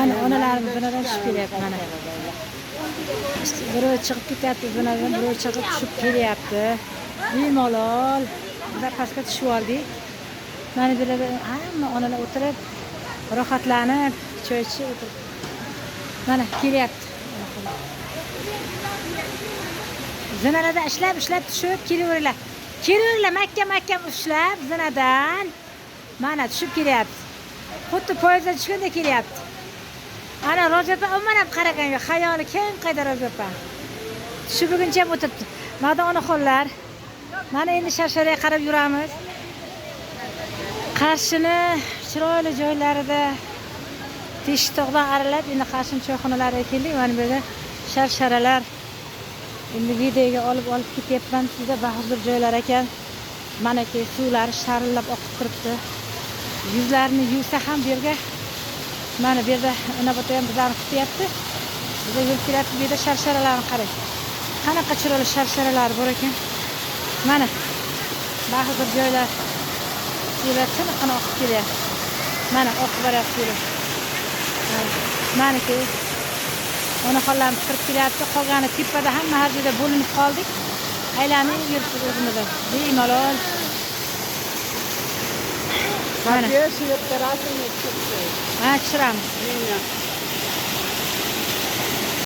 Ana onalarimiz bunadan tushib kelyapti mana. Biri chiqib ketyapti bunadan, biri chiqib tushib kelyapti. Bemalol bular pastga tushib oldik. Mana bu yerda hamma onalar o'tirib, rohatlanib, choy ichib o'tirib. Mana kelyapti. Zinalardan ishlab tushib kelaveringlar. Kelaveringlar mahkam ushlab zinadan. Mana tushib kelyapti. Xuddi poyezddan tushganda kelyapti. Ana Ro'zapa umuman ham qaraganga xayoli keng qayda Ro'zapa. Shu buguncha ham o'tiribdi. Mana onaxonlar. Mana endi sharsharaga qarab yuramiz. Qarshini chiroyli joylarida Teshtoqdan aralab endi Qarshi choyxonalariga keldik. Mana bu yerda sharsharalar. Endi videoga olib ketyapman sizga bahuzur joylar ekan. Mana ki suvlar sharillab oqib turibdi. Yuzlarini yuvsa ham bu yerga mana bu yerda Inobatda ham bizlarni kutyapti. Bizga yo'l kelyapti. Bu yerda sharsharalarni qarang. Qanaqa chiroyli sharsharalar bor ekan. Mana bahuzur joylar. Suvlar tiniqni oqib kelyapti. Mana oqib boryapti suvlar. Mana ki onaxonlarimiz kirib kelyapti. Qolgani tepada hamma har joyda bo'linib qoldik. Aylanib yuribmiz o'zimizda. Bemalol. Mana. Ha, tushiramiz.